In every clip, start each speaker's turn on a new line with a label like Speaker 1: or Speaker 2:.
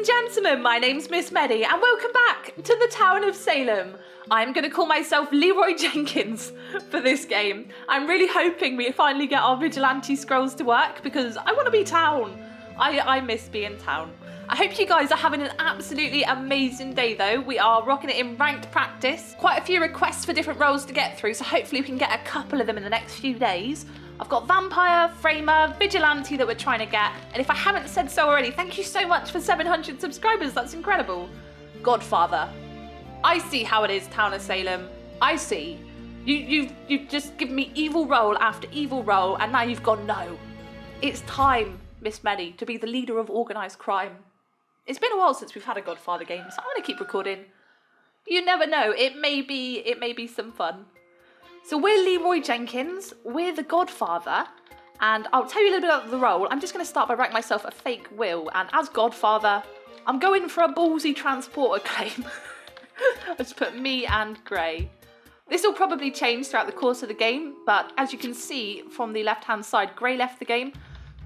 Speaker 1: gentlemen, my name's MissMedi and welcome back to the Town of Salem. I'm going to call myself Leroy Jenkins for this game. I'm really hoping we finally get our vigilante scrolls to work because I want to be town. I miss being town. I hope you guys are having an absolutely amazing day though. We are rocking it in ranked practice. Quite a few requests for different roles to get through, so hopefully we can get a couple of them in the next few days. I've got Vampire, Framer, Vigilante that we're trying to get, and if I haven't said so already, thank you so much for 700 subscribers, that's incredible. Godfather. I see how it is, Town of Salem. I see. You've just given me evil role after evil role, and now you've gone no. It's time, MissMedi, to be the leader of organised crime. It's been a while since we've had a Godfather game, so I'm going to keep recording. You never know, it may be some fun. So we're Leroy Jenkins, we're the Godfather, and I'll tell you a little bit about the role. I'm just going to start by writing myself a fake will, and as Godfather, I'm going for a ballsy transporter claim. I'll just put me and Gray. This will probably change throughout the course of the game, but as you can see from the left-hand side, Gray left the game,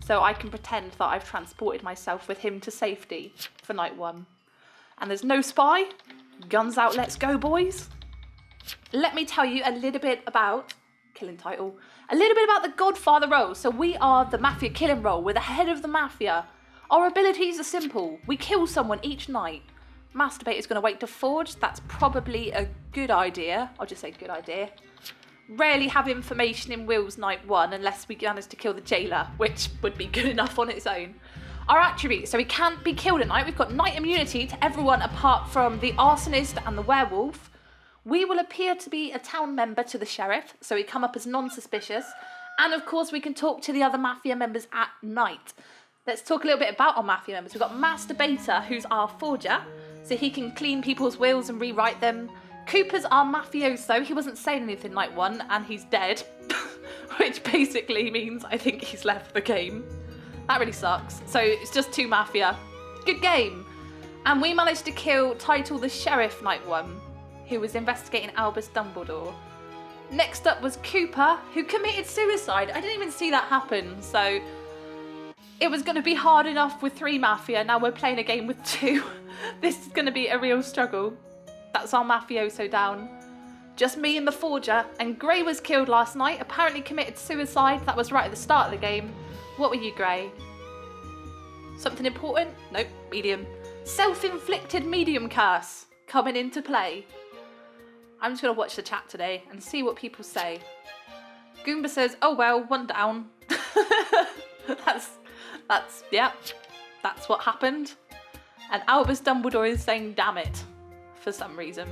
Speaker 1: so I can pretend that I've transported myself with him to safety for night one. And there's no spy. Guns out, let's go, boys. Let me tell you a little bit about, killing title, a little bit about the Godfather role. So we are the Mafia killing role. We're the head of the Mafia. Our abilities are simple. We kill someone each night. Masturbate is going to wait to forge. That's probably a good idea. I'll just say good idea. Rarely have information in wills night one unless we manage to kill the jailer, which would be good enough on its own. Our attributes, so we can't be killed at night. We've got night immunity to everyone apart from the arsonist and the werewolf. We will appear to be a town member to the sheriff, so we come up as non-suspicious. And of course we can talk to the other Mafia members at night. Let's talk a little bit about our Mafia members. We've got Masturbator, who's our forger, so he can clean people's wills and rewrite them. Cooper's our mafioso. He wasn't saying anything night one, and he's dead. Which basically means I think he's left the game. That really sucks. So it's just two Mafia. Good game. And we managed to kill Title the Sheriff night one, who was investigating Albus Dumbledore. Next up was Cooper, who committed suicide. I didn't even see that happen, so it was going to be hard enough with 3 Mafia. Now we're playing a game with 2. This is going to be a real struggle. That's our mafioso down. Just me and the forger, and Gray was killed last night, apparently committed suicide. That was right at the start of the game. What were you, Gray? Something important? Nope, medium. Self-inflicted medium curse coming into play. I'm just going to watch the chat today and see what people say. Goomba says, oh well, 1 down. That's what happened. And Albus Dumbledore is saying, damn it, for some reason.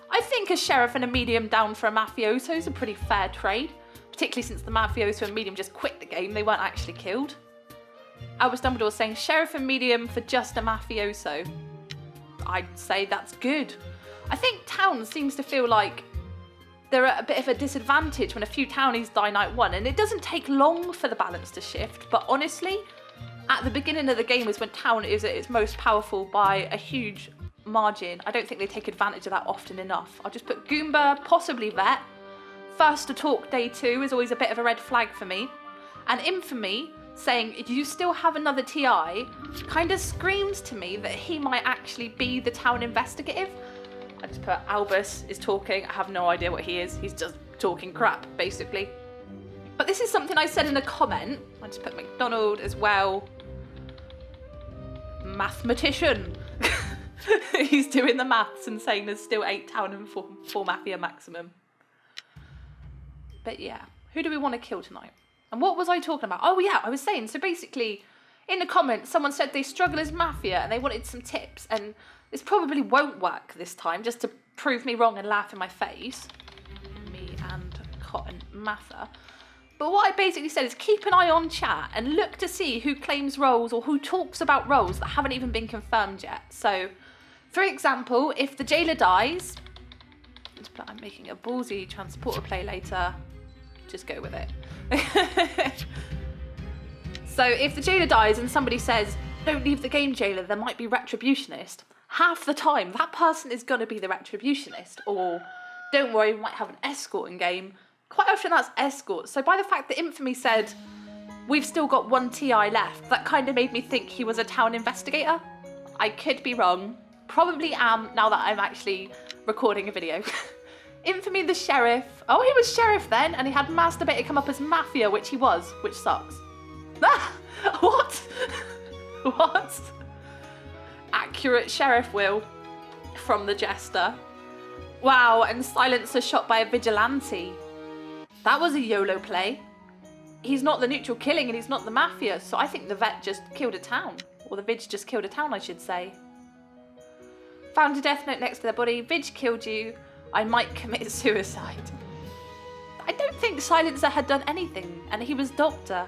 Speaker 1: I think a sheriff and a medium down for a mafioso is a pretty fair trade, particularly since the mafioso and medium just quit the game, they weren't actually killed. Albus Dumbledore is saying, sheriff and medium for just a mafioso. I'd say that's good. I think town seems to feel like they're at a bit of a disadvantage when a few townies die night one, and it doesn't take long for the balance to shift, but honestly, at the beginning of the game is when town is at its most powerful by a huge margin. I don't think they take advantage of that often enough. I'll just put Goomba, possibly Vet. First to talk day 2 is always a bit of a red flag for me. And Infamy saying, you still have another TI, kind of screams to me that he might actually be the town investigative. I just put Albus is talking. I have no idea what he is. He's just talking crap, basically. But this is something I said in a comment. I just put McDonald as well. Mathematician. He's doing the maths and saying there's still 8 town and 4 Mafia maximum. But yeah, who do we want to kill tonight? And what was I talking about? Oh yeah, I was saying, so basically, in the comments, someone said they struggle as Mafia and they wanted some tips, and this probably won't work this time, just to prove me wrong and laugh in my face. Me and Cotton Mather. But what I basically said is keep an eye on chat and look to see who claims roles or who talks about roles that haven't even been confirmed yet. So, for example, if the jailer dies, I'm making a ballsy transporter play later, just go with it. So if the jailer dies and somebody says, don't leave the game, jailer, there might be retributionist, half the time that person is going to be the retributionist. Or don't worry, we might have an escort in game. Quite often that's escort. So by the fact that Infamy said we've still got 1 TI left, that kind of made me think he was a town investigator. I could be wrong. Probably am now that I'm actually recording a video. Infamy the sheriff. Oh, he was sheriff then, and he had masturbator come up as Mafia, which he was, which sucks. Ah, what? What? Accurate sheriff will from the jester. Wow, and silencer shot by a vigilante. That was a YOLO play. He's not the neutral killing and he's not the Mafia, so I think the vet just killed a town. Or the Vig just killed a town, I should say. Found a death note next to their body. Vig killed you. I might commit suicide. I don't think Silencer had done anything, and he was doctor.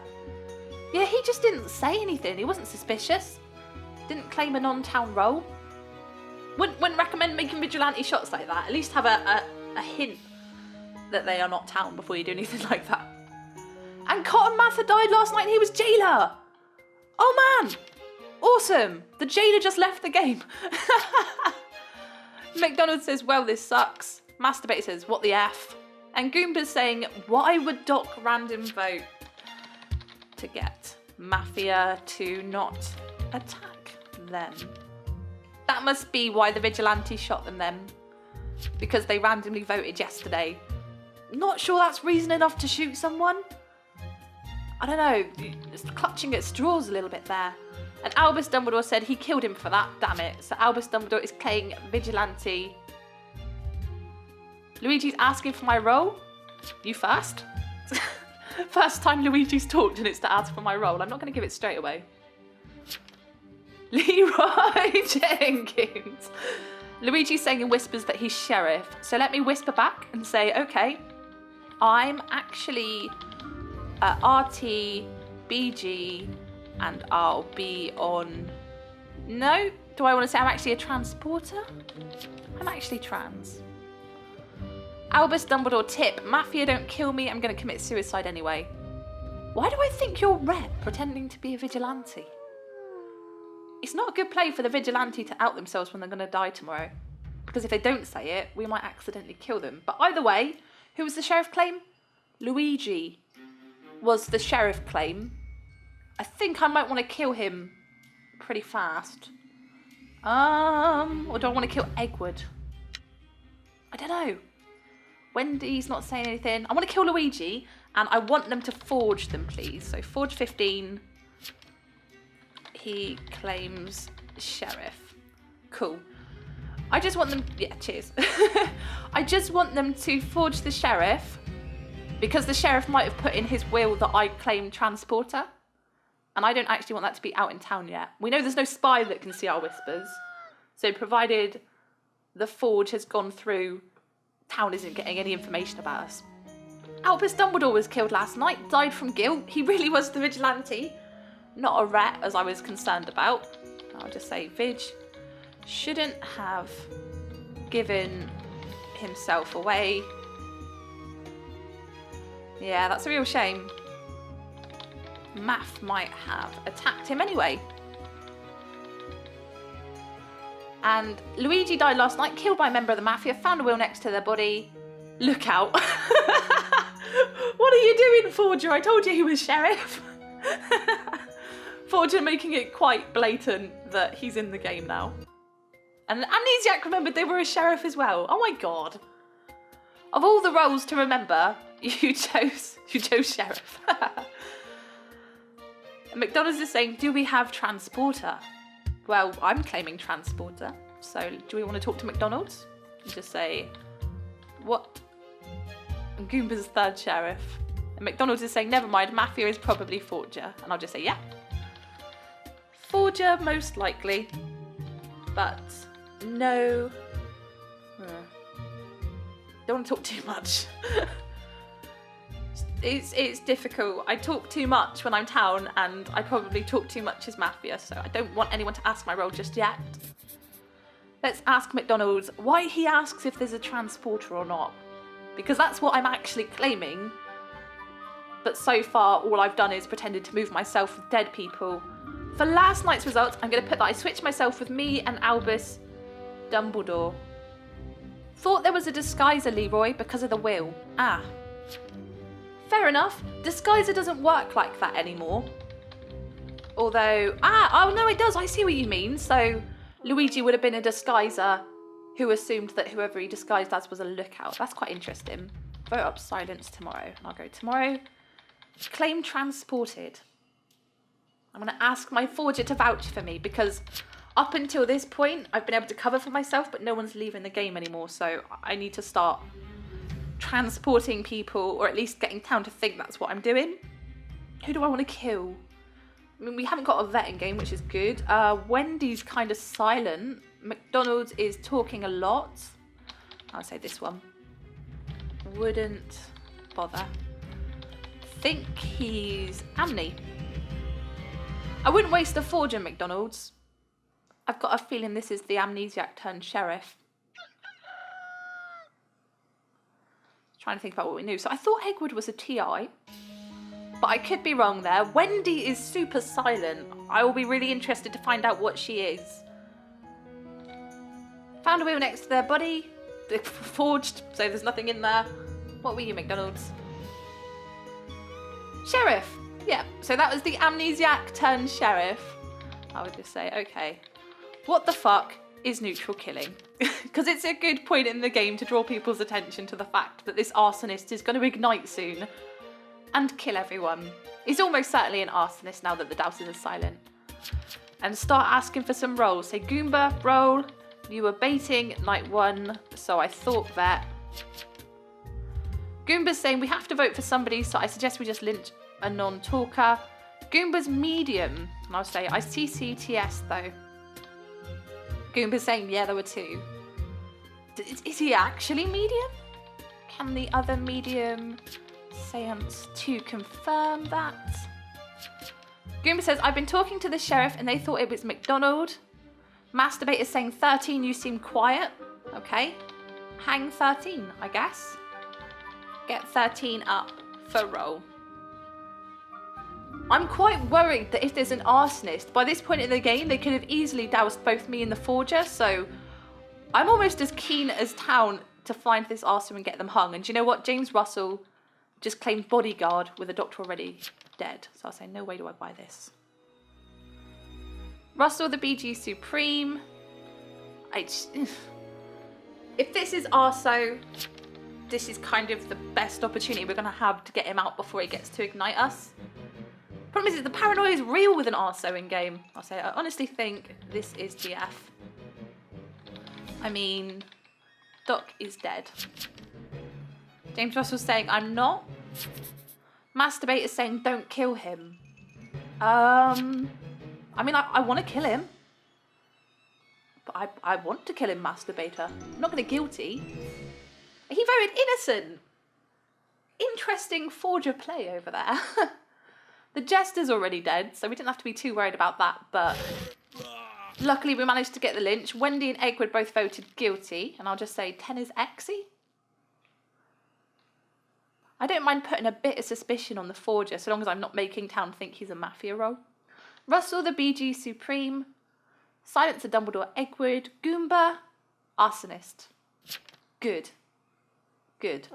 Speaker 1: Yeah, he just didn't say anything. He wasn't suspicious. Didn't claim a non-town role. Wouldn't recommend making vigilante shots like that. At least have a hint that they are not town before you do anything like that. And Cotton Mather died last night and he was jailer. Oh man, awesome. The jailer just left the game. McDonald says, well, this sucks. Masturbator says, what the F? And Goomba's saying, why would Doc random vote to get Mafia to not attack them? That must be why the vigilante shot them then. Because they randomly voted yesterday. Not sure that's reason enough to shoot someone. I don't know, just clutching at straws a little bit there. And Albus Dumbledore said he killed him for that, damn it. So Albus Dumbledore is playing vigilante. Luigi's asking for my role. You first? First time Luigi's talked and it's to ask for my role. I'm not going to give it straight away. Leroy Jenkins. Luigi's saying in whispers that he's sheriff. So let me whisper back and say, okay, I'm actually RT, BG, and I'll be on... No? Do I want to say I'm actually a transporter? I'm actually trans. Albus Dumbledore tip. Mafia don't kill me, I'm going to commit suicide anyway. Why do I think you're Rep pretending to be a vigilante? It's not a good play for the vigilante to out themselves when they're going to die tomorrow. Because if they don't say it, we might accidentally kill them. But either way, who was the sheriff claim? Luigi was the sheriff claim. I think I might want to kill him pretty fast. Or do I want to kill Eggwood? I don't know. Wendy's not saying anything. I want to kill Luigi, and I want them to forge them, please. So forge 15. He claims sheriff. Cool. I just want them... Yeah, cheers. I just want them to forge the sheriff because the sheriff might have put in his will that I claim transporter. And I don't actually want that to be out in town yet. We know there's no spy that can see our whispers. So provided the forge has gone through, town isn't getting any information about us. Albus Dumbledore was killed last night, died from guilt. He really was the vigilante. Not a rat, as I was concerned about. I'll just say Vig shouldn't have given himself away. Yeah, that's a real shame. Math might have attacked him anyway. And Luigi died last night, killed by a member of the Mafia, found a will next to their body. Look out. What are you doing, Forger? I told you he was sheriff. Forger making it quite blatant that he's in the game now. And Amnesiac remembered they were a sheriff as well. Oh my god. Of all the roles to remember, you chose sheriff. McDonald's is saying, do we have transporter? Well, I'm claiming transporter. So do we want to talk to McDonald's? And just say, what? And Goomba's third sheriff. And McDonald's is saying, never mind, Mafia is probably Forger. And I'll just say, yeah. Forger, most likely. But no. Don't want to talk too much. It's difficult. I talk too much when I'm town, and I probably talk too much as Mafia, so I don't want anyone to ask my role just yet. Let's ask McDonald's why he asks if there's a transporter or not. Because that's what I'm actually claiming. But so far, all I've done is pretended to move myself with dead people. For last night's results, I'm going to put that I switched myself with me and Albus Dumbledore. Thought there was a disguiser, Leroy, because of the will. Ah. Fair enough. Disguiser doesn't work like that anymore. Although, oh no, it does. I see what you mean. So Luigi would have been a disguiser who assumed that whoever he disguised as was a lookout. That's quite interesting. Vote up silence tomorrow. And I'll go tomorrow. Claim transported. I'm going to ask my forger to vouch for me because up until this point, I've been able to cover for myself, but no one's leaving the game anymore. So I need to start transporting people, or at least getting town to think that's what I'm doing. Who do I want to kill? I mean, we haven't got a vet in game, which is good. Wendy's kind of silent. McDonald's is talking a lot. I'll say this one. Wouldn't bother. Think he's Amni. I wouldn't waste a forge in McDonald's. I've got a feeling this is the amnesiac turned sheriff. Trying to think about what we knew. So I thought Eggwood was a TI, but I could be wrong there. Wendy is super silent. I will be really interested to find out what she is. Found a wheel next to their body. They're forged, so there's nothing in there. What were you, McDonald's? Sheriff. Yeah, so that was the amnesiac turned sheriff. I would just say, okay, what the fuck is neutral killing? Because it's a good point in the game to draw people's attention to the fact that this arsonist is going to ignite soon and kill everyone. He's almost certainly an arsonist now that the douses are silent. And start asking for some rolls. Say, Goomba, roll. You were baiting night 1, so I thought that. Goomba's saying we have to vote for somebody, so I suggest we just lynch a non-talker. Goomba's medium, and I'll say I CCTS though. Goomba's saying yeah, there were 2. Is he actually medium? Can the other medium seance to confirm that? Goomba says I've been talking to the sheriff and they thought it was McDonald. Masturbate is saying 13, you seem quiet. Okay. Hang 13, I guess. Get 13 up for roll. I'm quite worried that if there's an arsonist, by this point in the game, they could have easily doused both me and the forger, so I'm almost as keen as town to find this arson and get them hung. And do you know what? James Russell just claimed bodyguard with a doctor already dead. So I'll say, no way do I buy this. Russell the BG Supreme. If this is Arso, this is kind of the best opportunity we're going to have to get him out before he gets to ignite us. Problem is the paranoia is real with an Arso in game. I'll say, I honestly think this is GF. I mean, Doc is dead. James Russell's saying, I'm not. Masturbate is saying, don't kill him. I mean, I want to kill him. But I want to kill him, Masturbator. I'm not going to guilty. He voted innocent. Interesting forger play over there. The Jester's already dead, so we didn't have to be too worried about that, but luckily we managed to get the lynch. Wendy and Eggwood both voted guilty, and I'll just say 10 is Exy. I don't mind putting a bit of suspicion on the forger, so long as I'm not making town think he's a Mafia role. Russell the BG Supreme. Silencer Dumbledore Eggwood. Goomba. Arsonist. Good. Good.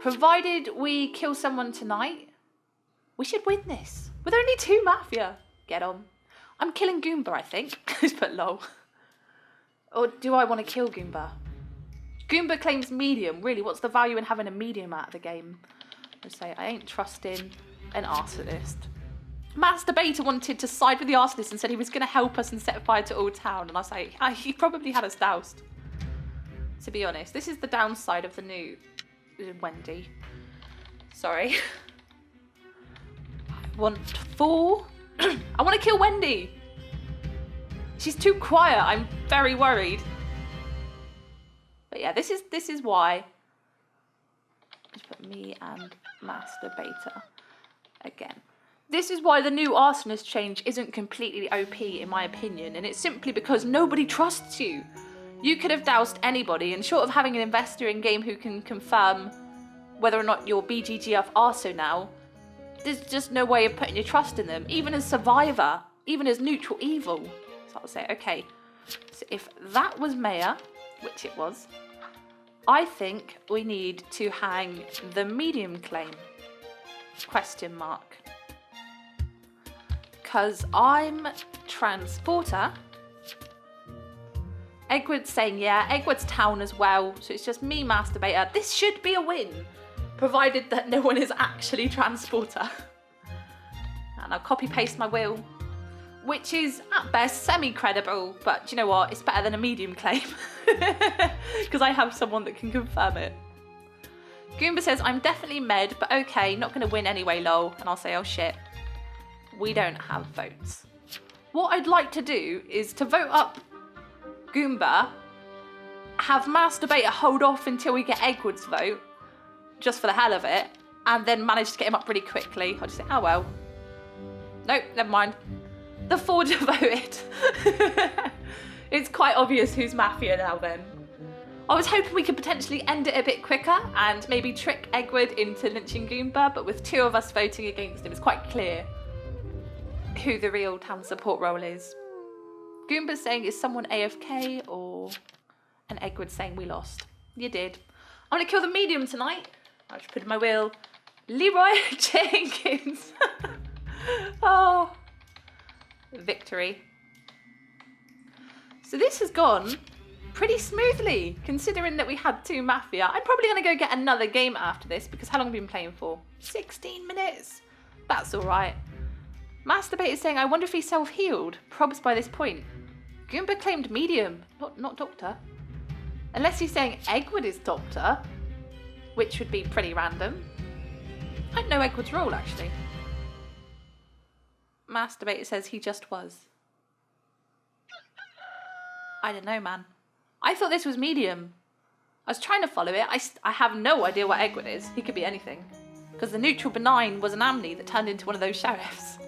Speaker 1: Provided we kill someone tonight, we should win this. With only 2 Mafia. Get on. I'm killing Goomba, I think. Just put lol. Or do I want to kill Goomba? Goomba claims medium. Really, what's the value in having a medium out of the game? I'll say, I ain't trusting an arsonist. Masturbator wanted to side with the arsonist and said he was going to help us and set fire to all town. And I say, he probably had us doused. To be honest, this is the downside of the new Wendy. Sorry. I want 4. I want to kill Wendy. She's too quiet. I'm very worried. But yeah, this is why. Just put me and Masturbator again. This is why the new arsonist change isn't completely OP in my opinion, and it's simply because nobody trusts you. You could have doused anybody, and short of having an investor in game who can confirm whether or not you're BGGF Arso now, there's just no way of putting your trust in them, even as Survivor, even as neutral evil. So I'll say, okay, so if that was Mayor, which it was, I think we need to hang the medium claim, question mark. Because I'm Transporter, Egward's saying yeah. Egward's town as well. So it's just me, Masturbator. This should be a win, provided that no one is actually Transporter. And I'll copy paste my will, which is at best semi-credible, but do you know what? It's better than a medium claim because I have someone that can confirm it. Goomba says, I'm definitely Med, but okay, not going to win anyway, lol. And I'll say, oh shit, we don't have votes. What I'd like to do is to vote up Goomba, have Masturbator hold off until we get Egward's vote, just for the hell of it, and then manage to get him up really quickly. I'll just say, oh well. Nope, never mind. The Forger voted. It's quite obvious who's Mafia now then. I was hoping we could potentially end it a bit quicker and maybe trick Egward into lynching Goomba, but with 2 of us voting against him, it's quite clear who the real town support role is. Goomba's saying, is someone AFK, or an Egward saying we lost. You did. I'm going to kill the medium tonight. I just put in my will. Leroy Jenkins. Oh. Victory. So this has gone pretty smoothly, considering that we had 2 Mafia. I'm probably going to go get another game after this, because how long have we been playing for? 16 minutes. That's all right. Masturbate is saying, I wonder if he self-healed. Probs by this point. Goomba claimed medium, not doctor. Unless he's saying Egward is doctor, which would be pretty random. I don't know Egward's role, actually. Masturbator says he just was. I don't know, man. I thought this was medium. I was trying to follow it. I have no idea what Egward is. He could be anything. Because the neutral benign was an Amni that turned into one of those sheriffs.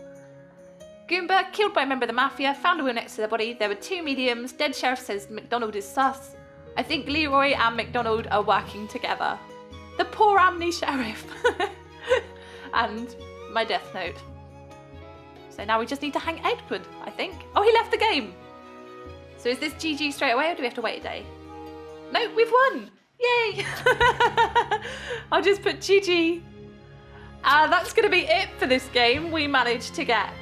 Speaker 1: Goomba, killed by a member of the Mafia, found a will next to their body. There were 2 mediums. Dead sheriff says McDonald is sus. I think Leroy and McDonald are working together. The poor Amni sheriff. And my death note. So now we just need to hang Egward, I think. Oh, he left the game. So is this GG straight away, or do we have to wait a day? No, we've won. Yay. I'll just put GG. That's going to be it for this game. We managed to get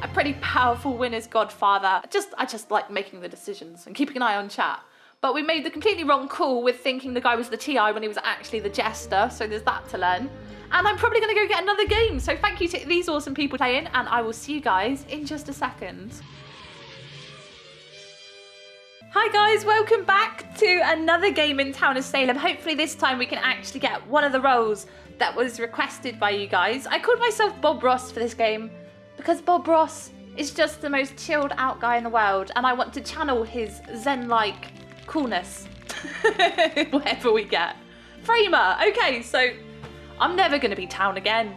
Speaker 1: a pretty powerful win as Godfather. I just like making the decisions and keeping an eye on chat. But we made the completely wrong call with thinking the guy was the TI when he was actually the Jester. So there's that to learn. And I'm probably going to go get another game. So thank you to these awesome people playing, and I will see you guys in just a second. Hi guys, welcome back to another game in Town of Salem. Hopefully this time we can actually get one of the roles that was requested by you guys. I called myself Bob Ross for this game because Bob Ross is just the most chilled out guy in the world, and I want to channel his zen-like coolness. Whatever we get. Framer, okay, so I'm never going to be Town again.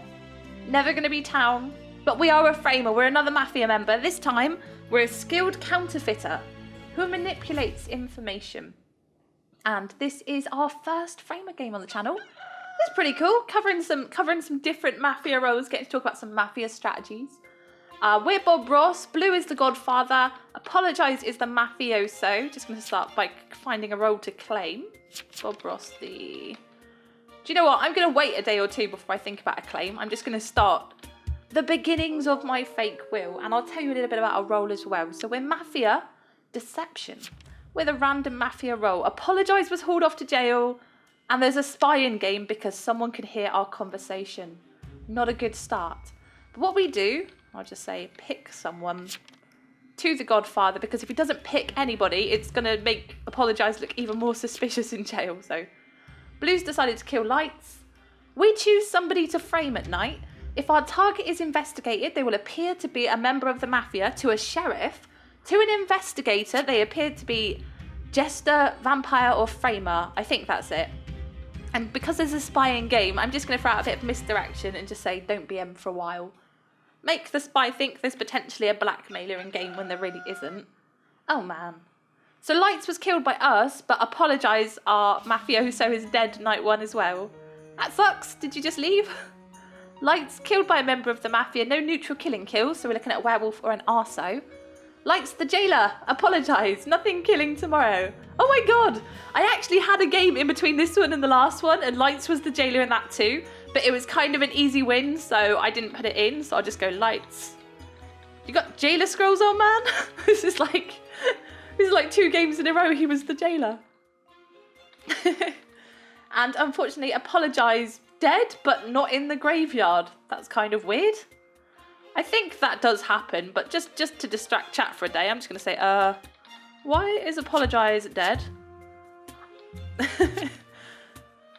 Speaker 1: Never going to be Town. But we are a Framer. We're another Mafia member. This time, we're a skilled counterfeiter who manipulates information. And this is our first Framer game on the channel. It's pretty cool. Covering some different Mafia roles. Getting to talk about some Mafia strategies. We're Bob Ross. Blue is the Godfather. Apologise is the Mafioso. Just going to start by finding a role to claim. Bob Ross the... Do you know what? I'm going to wait a day or 2 before I think about a claim. I'm just going to start the beginnings of my fake will. And I'll tell you a little bit about our role as well. So we're Mafia Deception with a random Mafia role. Apologise was hauled off to jail. And there's a spying game because someone could hear our conversation. Not a good start. But what we do, I'll just say pick someone to the Godfather. Because if he doesn't pick anybody, it's going to make Apologise look even more suspicious in jail. So... Blue's decided to kill Lights. We choose somebody to frame at night. If our target is investigated, they will appear to be a member of the Mafia. To a sheriff, to an investigator, they appear to be Jester, Vampire, or Framer. I think that's it. And because there's a spying game, I'm just going to throw out a bit of misdirection and just say, don't be M for a while. Make the spy think there's potentially a blackmailer in game when there really isn't. Oh man. So Lights was killed by us, but Apologise our Mafioso is dead night 1 as well. That sucks. Did you just leave? Lights killed by a member of the Mafia. No neutral killing kills, so we're looking at a werewolf or an arso. Lights the jailer. Apologise. Nothing killing tomorrow. Oh my god. I actually had a game in between this one and the last one, and Lights was the jailer in that too. But it was kind of an easy win, so I didn't put it in, so I'll just go Lights. You got jailer scrolls on, man? This is like... This is like 2 games in a row he was the jailer. And unfortunately, apologise, dead, but not in the graveyard. That's kind of weird. I think that does happen, but just to distract chat for a day, I'm just going to say, why is apologise dead?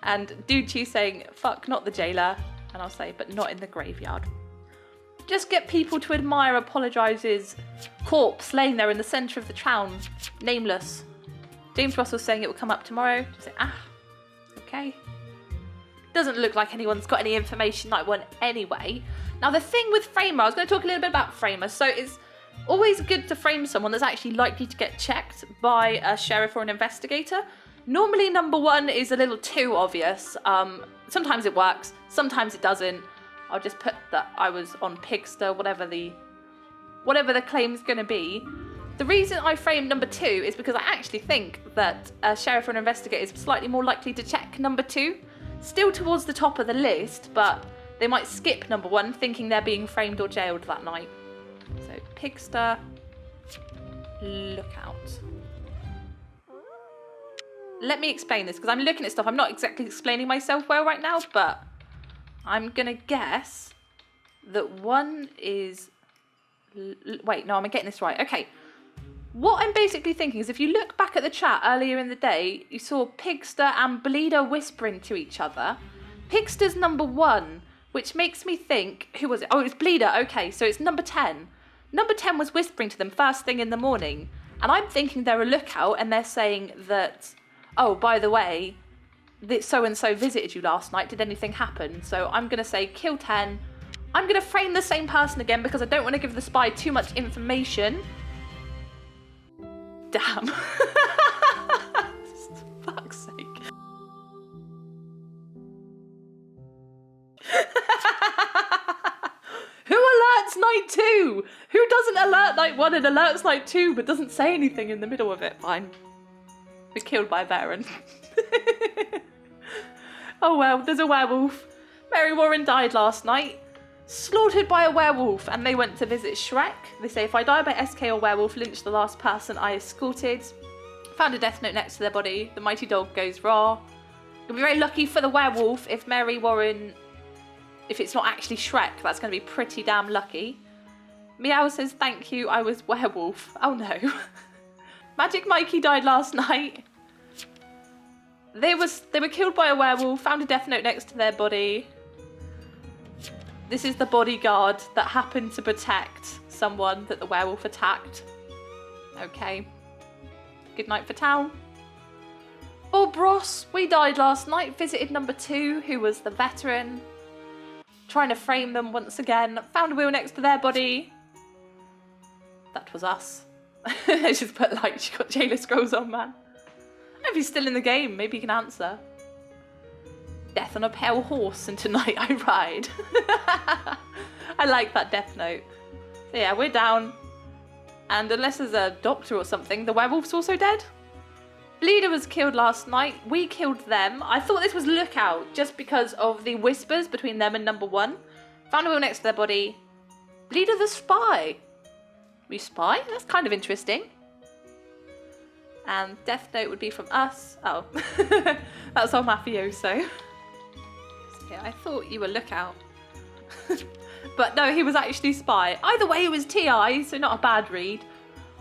Speaker 1: And Dude Cheese saying, fuck, not the jailer. And I'll say, but not in the graveyard. Just get people to admire Apologise's corpse laying there in the centre of the town, nameless. James Russell saying it will come up tomorrow. Just say, okay. Doesn't look like anyone's got any information that I want anyway. Now the thing with Framer, I was going to talk a little bit about Framer. So it's always good to frame someone that's actually likely to get checked by a sheriff or an investigator. Normally number 1 is a little too obvious. Sometimes it works, sometimes it doesn't. I'll just put that I was on Pigster, whatever the claim's going to be. The reason I framed number 2 is because I actually think that a sheriff or an investigator is slightly more likely to check number 2. Still towards the top of the list, but they might skip number 1 thinking they're being framed or jailed that night. So Pigster, look out. Let me explain this, because I'm looking at stuff. I'm not exactly explaining myself well right now, but I'm going to guess that 1 is... Wait, no, I'm getting this right. Okay. What I'm basically thinking is if you look back at the chat earlier in the day, you saw Pigster and Bleeder whispering to each other. Pigster's number 1, which makes me think... Who was it? Oh, it was Bleeder. Okay, so it's number 10. Number 10 was whispering to them first thing in the morning. And I'm thinking they're a lookout and they're saying that... Oh, by the way, so-and-so visited you last night. Did anything happen? So I'm going to say kill 10. I'm going to frame the same person again because I don't want to give the spy too much information. Damn. Fuck's sake. Who alerts night 2? Who doesn't alert night 1 and alerts night 2 but doesn't say anything in the middle of it? Fine. Be killed by a veteran. Oh well, there's a werewolf. Mary Warren died last night. Slaughtered by a werewolf, and they went to visit Shrek. They say, if I die by SK or werewolf, lynch the last person I escorted. Found a death note next to their body. The mighty dog goes raw. You'll be very lucky for the werewolf if Mary Warren... If it's not actually Shrek, that's going to be pretty damn lucky. Meow says, thank you, I was werewolf. Oh no. Magic Mikey died last night. They were killed by a werewolf, found a death note next to their body. This is the bodyguard that happened to protect someone that the werewolf attacked. Okay. Good night for town. Bob Ross, we died last night, visited number 2, who was the veteran. Trying to frame them once again. Found a wheel next to their body. That was us. I just put like, she got jailer scrolls on, man. I don't know if he's still in the game, maybe he can answer. Death on a pale horse, and tonight I ride. I like that death note. So yeah, we're down. And unless there's a doctor or something, the werewolf's also dead. Bleeder was killed last night. We killed them. I thought this was Lookout just because of the whispers between them and number 1. Found a wheel next to their body. Bleeder the spy. We spy? That's kind of interesting. And death note would be from us. Oh, that's our mafioso. So yeah, I thought you were Lookout. But no, he was actually spy. Either way, it was TI, so not a bad read.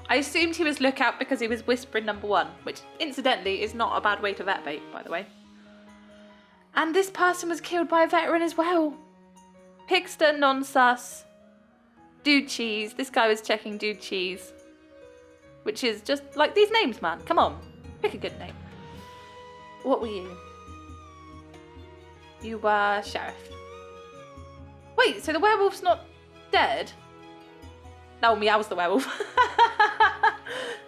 Speaker 1: I assumed he was Lookout because he was whispering number 1, which incidentally is not a bad way to vet bait, by the way. And this person was killed by a veteran as well. Pigster, non-sus. Dude Cheese. This guy was checking Dude Cheese. Which is just like these names, man. Come on. Pick a good name. What were you? You were Sheriff. Wait, so the werewolf's not dead? No, Meow was the werewolf.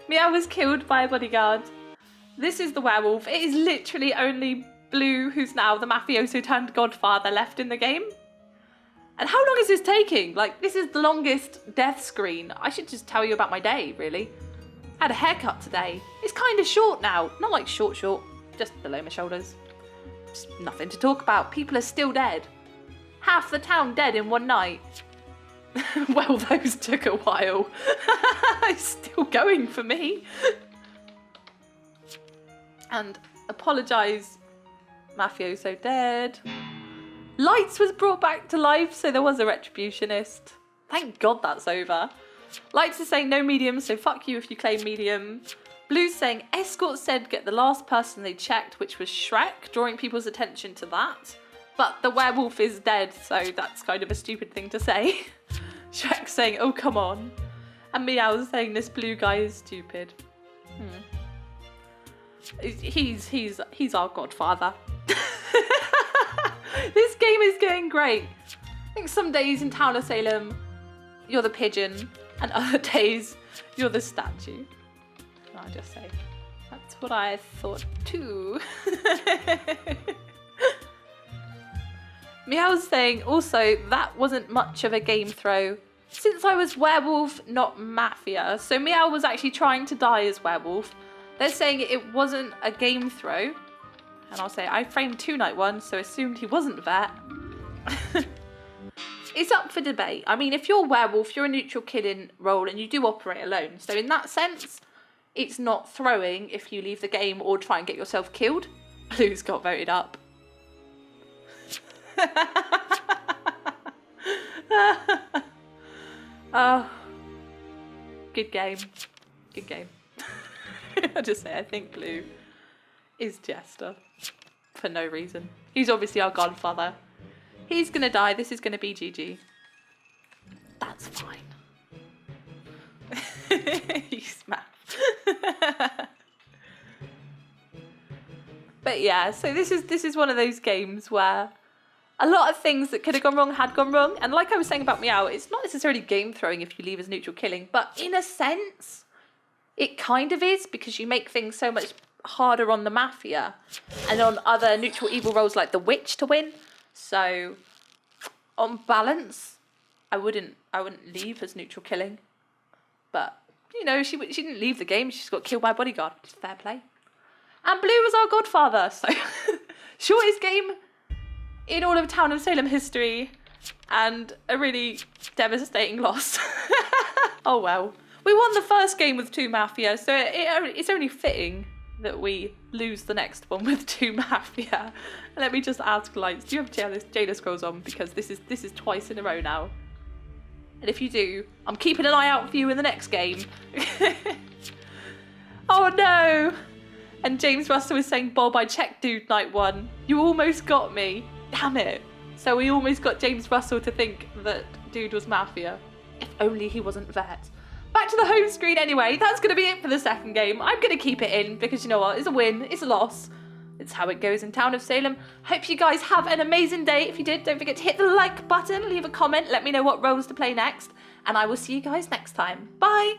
Speaker 1: Meow was killed by a bodyguard. This is the werewolf. It is literally only Blue, who's now the mafioso turned Godfather, left in the game. And how long is this taking? Like, this is the longest death screen. I should just tell you about my day, really. I had a haircut today. It's kind of short now. Not like short, just below my shoulders. Just nothing to talk about. People are still dead. Half the town dead in one night. Well, those took a while. It's still going for me. And apologise, Mafioso dead. Lights was brought back to life, so there was a retributionist. Thank God that's over. Lights is saying no medium, so fuck you if you claim medium. Blue's saying escort said get the last person they checked, which was Shrek, drawing people's attention to that. But the werewolf is dead, so that's kind of a stupid thing to say. Shrek's saying, oh, come on. And Meow's saying this blue guy is stupid. He's our godfather. This game is getting great. I think some days in Town of Salem, you're the pigeon, and other days, you're the statue. I'll just say, that's what I thought too. Meow's saying, also, that wasn't much of a game throw. Since I was werewolf, not Mafia. So Meow was actually trying to die as werewolf. They're saying it wasn't a game throw. And I'll say, I framed 2 night 1, so assumed he wasn't vet. It's up for debate. I mean, if you're werewolf, you're a neutral killing role and you do operate alone. So in that sense, it's not throwing if you leave the game or try and get yourself killed. Blue's got voted up. Oh, good game. Good game. I'll just say I think Blue is Jester for no reason. He's obviously our godfather. He's gonna die. This is gonna be GG. That's fine. He's mad. But yeah, so this is one of those games where a lot of things that could have gone wrong had gone wrong. And like I was saying about Meow, it's not necessarily game throwing if you leave as neutral killing, but in a sense, it kind of is, because you make things so much harder on the Mafia and on other neutral evil roles like the Witch to win. So on balance, I wouldn't leave as neutral killing. But you know, she didn't leave the game. She just got killed by a bodyguard. It's fair play. And Blue was our godfather, so shortest game in all of Town of Salem history, and a really devastating loss. Oh well. We won the first game with 2 Mafia, so it's only fitting that we lose the next one with 2 Mafia. And let me just ask Lights, do you have Jada Scrolls on? Because this is twice in a row now. And if you do, I'm keeping an eye out for you in the next game. Oh no! And James Russell is saying, Bob, I checked dude night 1. You almost got me. Damn it. So we almost got James Russell to think that dude was Mafia. If only he wasn't vet. Back to the home screen anyway. That's going to be it for the second game. I'm going to keep it in because you know what? It's a win. It's a loss. It's how it goes in Town of Salem. Hope you guys have an amazing day. If you did, don't forget to hit the like button, leave a comment, let me know what roles to play next. And I will see you guys next time. Bye.